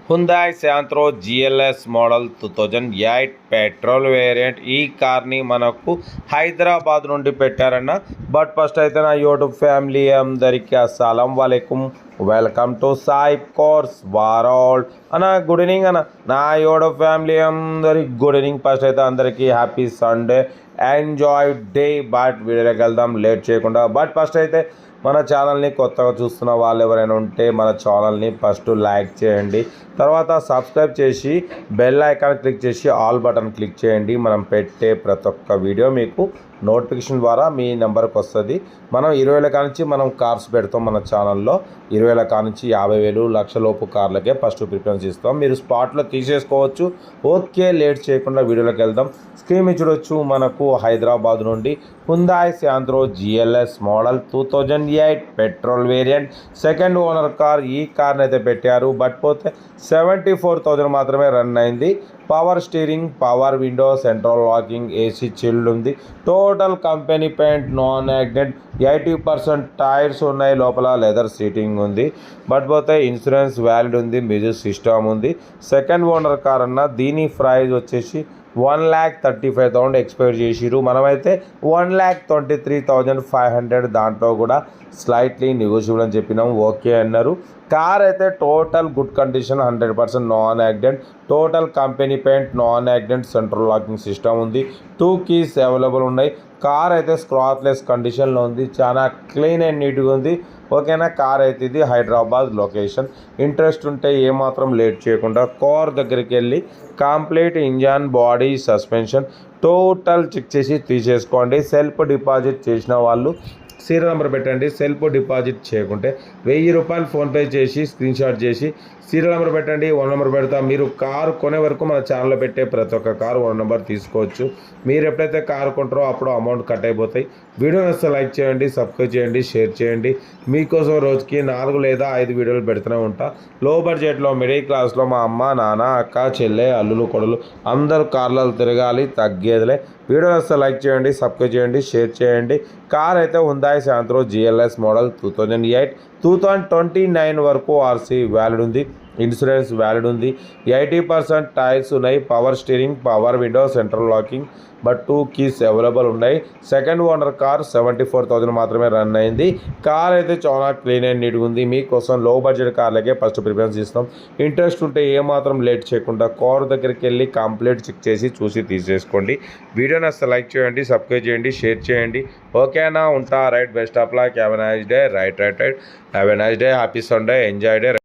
హుందాయ్ Santro GLS model 2008 petrol variant. ఈ కార్ని మనకు హైదరాబాద్ నుండి పెట్టారన్న. బట్ ఫస్ట్ అయితే నా యూట్యూబ్ ఫ్యామిలీ అందరికీ అస్సలం వాలేకుం, welcome to Sai cars world అన్న. గుడ్ ఈవినింగ్ అన్న. నా యూట్యూబ్ ఫ్యామిలీ అందరికి గుడ్ ఈవినింగ్. ఫస్ట్ అయితే అందరికీ happy Sunday, enjoy day. But వీడియోకి వెళ్దాం లేట్ చేయకుండా. బట్ ఫస్ట్ అయితే మన ఛానల్ని కొత్తగా చూస్తున్న వాళ్ళు ఎవరైనా ఉంటే మన ఛానల్ని ఫస్ట్ లైక్ చేయండి, తర్వాత సబ్స్క్రైబ్ చేసి బెల్ ఐకాన్ క్లిక్ చేసి ఆల్ బటన్ క్లిక్ చేయండి. మనం పెట్టే ప్రతి ఒక్క వీడియో మీకు నోటిఫికేషన్ ద్వారా మీ నెంబర్కి వస్తుంది. మనం 20,000 కానించి మనం కార్స్ పెడతాం మన ఛానల్లో. 20,000 కానించి 50,000 లక్షలోపు కార్లకే ఫస్ట్ ప్రిఫరెన్స్ ఇస్తాం. మీరు స్పాట్లో తీసేసుకోవచ్చు. ఓకే, లేట్ చేయకుండా వీడియోలోకి వెళ్దాం. స్క్రీన్ మీద చూడొచ్చు, మనకు హైదరాబాద్ నుండి హుందాయ్ Santro GLS model 2008 petrol variant second owner car. ఈ కార్ని అయితే పెట్టారు. బట్ పోతే 74,000 మాత్రమే రన్ అయింది. Power steering, power window, central locking, AC chilled ఉంది. Total company paint, non accident, 80% tyres ఉన్నాయి. లోపల లెదర్ సీటింగ్ ఉంది. బట్ పోతే ఇన్సూరెన్స్ వ్యాలిడ్ ఉంది, మ్యూజిక్ సిస్టమ్ ఉంది. సెకండ్ ఓనర్ కార్ అన్న. దీని ప్రైస్ వచ్చేసి 1,35,000 ఎక్స్పెక్ట్ చేసిరు. మనమైతే 1,23,500. దాంట్లో కూడా స్లైట్లీ నెగోషియబుల్ అని చెప్పినాం. ఓకే అన్నారు. కార్ అయితే total good condition, 100% non accident. Total company paint, non accident, central locking system ఉంది. 2 కీస్ అవైలబుల్ ఉన్నాయి. కార్ అయితే స్క్రాచ్లెస్ కండిషన్లో ఉంది. చాలా క్లీన్ అండ్ నీట్గా ఉంది. ఓకేనా. కార్ అయితే ఇది హైదరాబాద్ లొకేషన్. ఇంట్రెస్ట్ ఉంటే ఏమాత్రం లేట్ చేయకుండా కార్ దగ్గరికి వెళ్ళి complete engine, body, suspension total check చేసి తీసేసుకోండి. సెల్ఫ్ డిపాజిట్ చేసిన వాళ్ళు సీరియల్ నెంబర్ పెట్టండి. సెల్ఫ్ డిపాజిట్ చేయకుంటే 1000 రూపాయలు ఫోన్పే చేసి స్క్రీన్ షాట్ చేసి సీరియల్ నెంబర్ పెట్టండి. 1 నెంబర్ పెడతా. మీరు కారు కొనే వరకు మన ఛానల్లో పెట్టే ప్రతి ఒక్క కారు 1 నెంబర్ తీసుకోవచ్చు. మీరు ఎప్పుడైతే కారు కొంటారో అప్పుడు అమౌంట్ కట్ అయిపోతాయి. వీడియో నచ్చితే లైక్ చేయండి, సబ్స్క్రైబ్ చేయండి, షేర్ చేయండి. మీకోసం రోజుకి 4 లేదా 5 వీడియోలు పెడుతూనే ఉంటా. లో బడ్జెట్లో, మిడిల్ క్లాస్లో మా అమ్మ, నాన్న, అక్క, చెల్లె, అల్లులు, కొడులు అందరూ కార్లలో తిరగాలి, తగ్గేదిలే. వీడియో నచ్చితే లైక్ చేయండి, సబ్స్క్రైబ్ చేయండి, షేర్ చేయండి. కార్ అయితే హుందాయ్ శాంత్రో GLS మోడల్ 2008, 2029 వరకు ఆర్సీ వ్యాలిడ్ ఉంది. ఇన్సూరెన్స్ వ్యాలిడ్ ఉంది. 80% టైర్స్ ఉన్నాయి. Power steering, power window, central locking. But 2 keys available ఉన్నాయి. Second owner car. 74,000 మాత్రమే రన్ అయింది. కార్ అయితే చాలా క్లీన్ అండ్ నీట్గా ఉంది. మీకోసం లో బడ్జెట్ కార్లకే ఫస్ట్ ప్రిఫరెన్స్ ఇస్తాం. ఇంట్రెస్ట్ ఉంటే ఏమాత్రం లేట్ చేయకుండా కార్ దగ్గరికి వెళ్ళి కంప్లీట్ చెక్ చేసి చూసి తీసేసుకోండి. వీడియో నచ్చితే లైక్ చేయండి, సబ్స్క్రైబ్ చేయండి, షేర్ చేయండి. ఓకేనా. ఉంటా. Right. Best of luck. Have a nice day. Right. Have a nice day. Happy Sunday. Enjoy day.